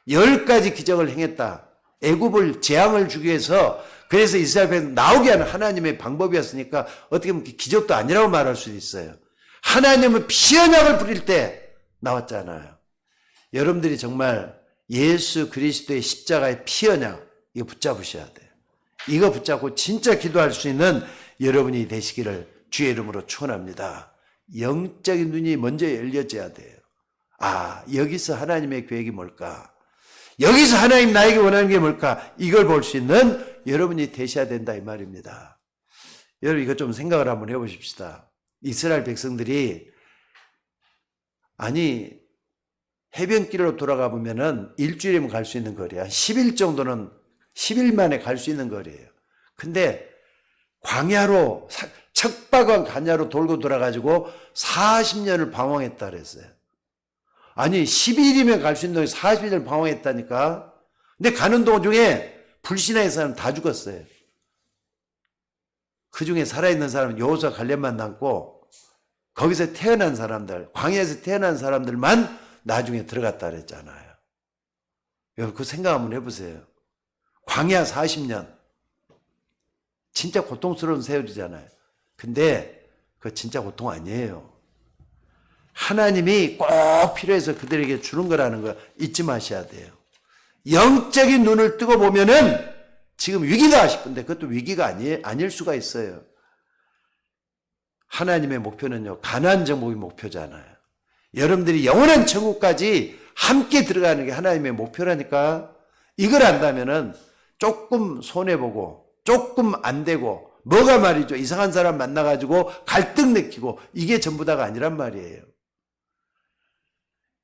S1: 10가지 기적을 행했다. 애굽을 재앙을 주기 위해서, 그래서 이스라엘 백성 나오게 하는 하나님의 방법이었으니까 어떻게 보면 기적도 아니라고 말할 수도 있어요. 하나님은 피언약을 부릴 때 나왔잖아요. 여러분들이 정말 예수 그리스도의 십자가의 피언약, 이거 붙잡으셔야 돼요. 이거 붙잡고 진짜 기도할 수 있는 여러분이 되시기를 주의 이름으로 축원합니다. 영적인 눈이 먼저 열려져야 돼요. 아, 여기서 하나님의 계획이 뭘까? 여기서 하나님 나에게 원하는 게 뭘까? 이걸 볼 수 있는 여러분이 되셔야 된다 이 말입니다. 여러분 이거 좀 생각을 한번 해보십시다. 이스라엘 백성들이 아니 해변길로 돌아가 보면은 일주일이면 갈 수 있는 거리야. 10일 정도는 10일 만에 갈 수 있는 거리예요. 근데 광야로 척박한 광야로 돌고 돌아가지고 40년을 방황했다 그랬어요. 아니 10일이면 갈 수 있는 동안 40일을 방황했다니까. 근데 가는 도중에 불신앙의 사람 다 죽었어요. 그 중에 살아있는 사람은 여호수아 갈렙만 남고 거기서 태어난 사람들, 광야에서 태어난 사람들만 나중에 들어갔다 그랬잖아요. 여러분 그 생각 한번 해보세요. 광야 40년 진짜 고통스러운 세월이잖아요. 근데 그거 진짜 고통 아니에요. 하나님이 꼭 필요해서 그들에게 주는 거라는 거 잊지 마셔야 돼요. 영적인 눈을 뜨고 보면은 지금 위기다 싶은데 그것도 위기가 아닐 수가 있어요. 하나님의 목표는요, 가나안 정복이 목표잖아요. 여러분들이 영원한 천국까지 함께 들어가는 게 하나님의 목표라니까. 이걸 안다면은 조금 손해보고 조금 안 되고 뭐가 말이죠, 이상한 사람 만나가지고 갈등 느끼고 이게 전부 다가 아니란 말이에요.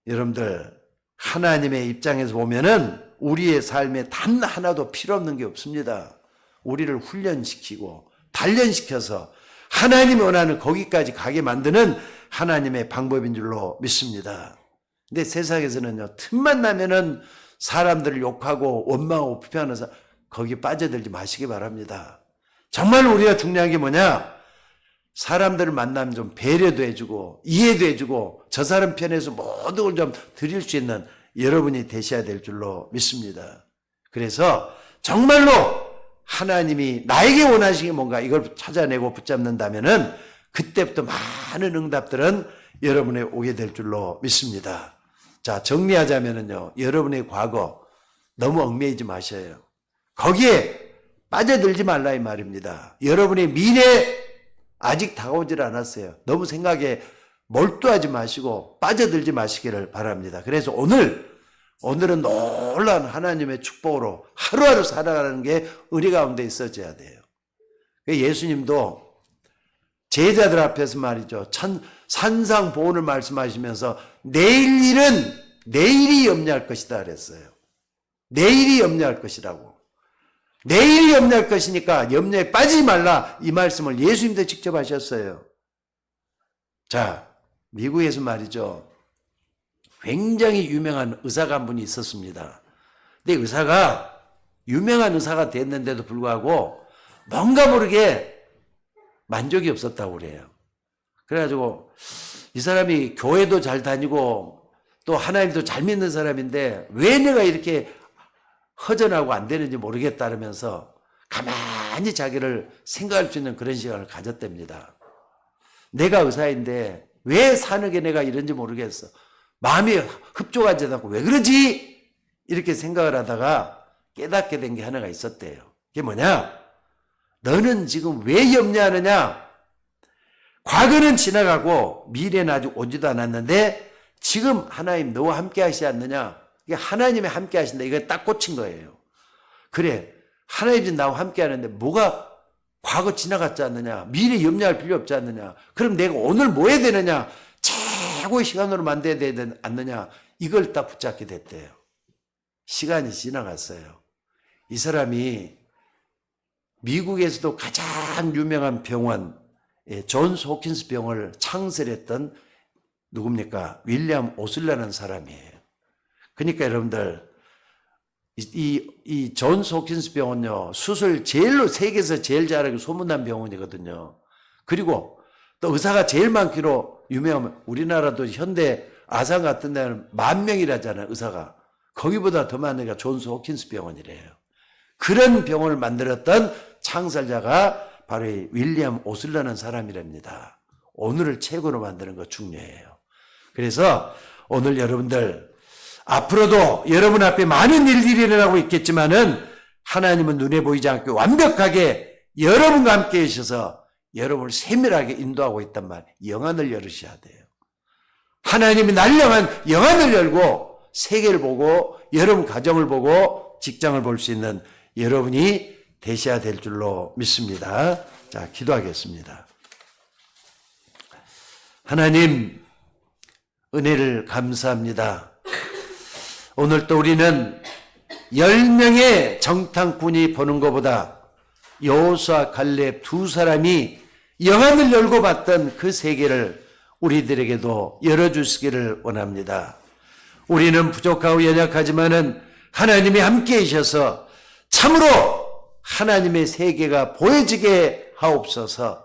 S1: 여러분들 하나님의 입장에서 보면은 우리의 삶에 단 하나도 필요 없는 게 없습니다. 우리를 훈련시키고 단련시켜서 하나님이 원하는 거기까지 가게 만드는 하나님의 방법인 줄로 믿습니다. 근데 세상에서는요, 틈만 나면은 사람들을 욕하고 원망하고 비판하는 사람, 거기 빠져들지 마시기 바랍니다. 정말 우리가 중요한 게 뭐냐? 사람들을 만나면 좀 배려도 해주고 이해도 해주고 저 사람 편에서 모든 걸 좀 드릴 수 있는 여러분이 되셔야 될 줄로 믿습니다. 그래서 정말로 하나님이 나에게 원하시는 게 뭔가 이걸 찾아내고 붙잡는다면은 그때부터 많은 응답들은 여러분에 오게 될 줄로 믿습니다. 자, 정리하자면은요, 여러분의 과거 너무 얽매이지 마셔요. 거기에 빠져들지 말라 이 말입니다. 여러분의 미래 아직 다가오질 않았어요. 너무 생각에 몰두하지 마시고 빠져들지 마시기를 바랍니다. 그래서 오늘은 놀라운 하나님의 축복으로 하루하루 살아가는 게 우리 가운데 있어져야 돼요. 예수님도 제자들 앞에서 말이죠, 산상보훈을 말씀하시면서 내일이 염려할 것이다 그랬어요. 내일이 염려할 것이라고. 내일이 염려할 것이니까 염려에 빠지지 말라, 이 말씀을 예수님도 직접 하셨어요. 자, 미국에서 말이죠, 굉장히 유명한 의사가 한 분이 있었습니다. 근데 유명한 의사가 됐는데도 불구하고 뭔가 모르게 만족이 없었다고 그래요. 그래가지고 이 사람이 교회도 잘 다니고 또 하나님도 잘 믿는 사람인데 왜 내가 이렇게 허전하고 안 되는지 모르겠다면서 가만히 자기를 생각할 수 있는 그런 시간을 가졌답니다. 내가 의사인데 왜 사는 게 내가 이런지 모르겠어. 마음이 흡족하지 않고 왜 그러지? 이렇게 생각을 하다가 깨닫게 된 게 하나가 있었대요. 그게 뭐냐? 너는 지금 왜 염려하느냐? 과거는 지나가고 미래는 아직 오지도 않았는데 지금 하나님 너와 함께 하시지 않느냐? 이게 하나님이 함께 하신다. 이거 딱 꽂힌 거예요. 그래, 하나님이 나와 함께 하는데 뭐가 과거 지나갔지 않느냐? 미래 염려할 필요 없지 않느냐? 그럼 내가 오늘 뭐 해야 되느냐? 최고의 시간으로 만들어야 되지 않느냐? 이걸 딱 붙잡게 됐대요. 시간이 지나갔어요. 이 사람이 미국에서도 가장 유명한 병원, 존스 호킨스 병원을 창설했던 누굽니까? 윌리엄 오슬러라는 사람이에요. 그러니까 여러분들, 이 존스 호킨스 병원요, 수술 세계에서 제일 잘하고 소문난 병원이거든요. 그리고 또 의사가 제일 많기로 유명하면 우리나라도 현대 아산 같은 데는 10,000명이라잖아요, 의사가. 거기보다 더 많으니까 존스 호킨스 병원이래요. 그런 병원을 만들었던 창설자가 바로 이 윌리엄 오슬러라는 사람이랍니다. 오늘을 최고로 만드는 거 중요해요. 그래서 오늘 여러분들 앞으로도 여러분 앞에 많은 일들이 일어나고 있겠지만은 하나님은 눈에 보이지 않고 완벽하게 여러분과 함께 계셔서 여러분을 세밀하게 인도하고 있단 말. 영안을 열으셔야 돼요. 하나님이 날 향한 영안을 열고 세계를 보고 여러분 가정을 보고 직장을 볼 수 있는 여러분이 되셔야 될 줄로 믿습니다. 자, 기도하겠습니다. 하나님, 은혜를 감사합니다. 오늘 또 우리는 10명의 정탐꾼이 보는 것보다 여호수아 갈렙 두 사람이 영안을 열고 봤던 그 세계를 우리들에게도 열어주시기를 원합니다. 우리는 부족하고 연약하지만은 하나님이 함께 계셔서 참으로 하나님의 세계가 보여지게 하옵소서.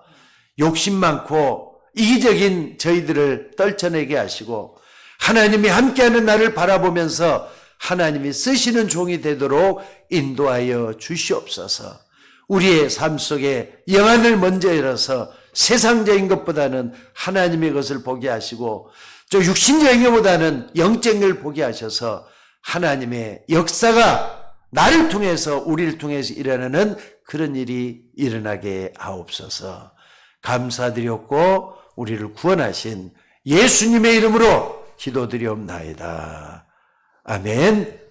S1: 욕심 많고 이기적인 저희들을 떨쳐내게 하시고 하나님이 함께하는 나를 바라보면서 하나님이 쓰시는 종이 되도록 인도하여 주시옵소서. 우리의 삶 속에 영안을 먼저 열어서 세상적인 것보다는 하나님의 것을 보게 하시고 저 육신적인 것보다는 영적인 걸 보게 하셔서 하나님의 역사가 나를 통해서 우리를 통해서 일어나는 그런 일이 일어나게 하옵소서. 감사드렸고 우리를 구원하신 예수님의 이름으로 기도드리옵나이다. 아멘.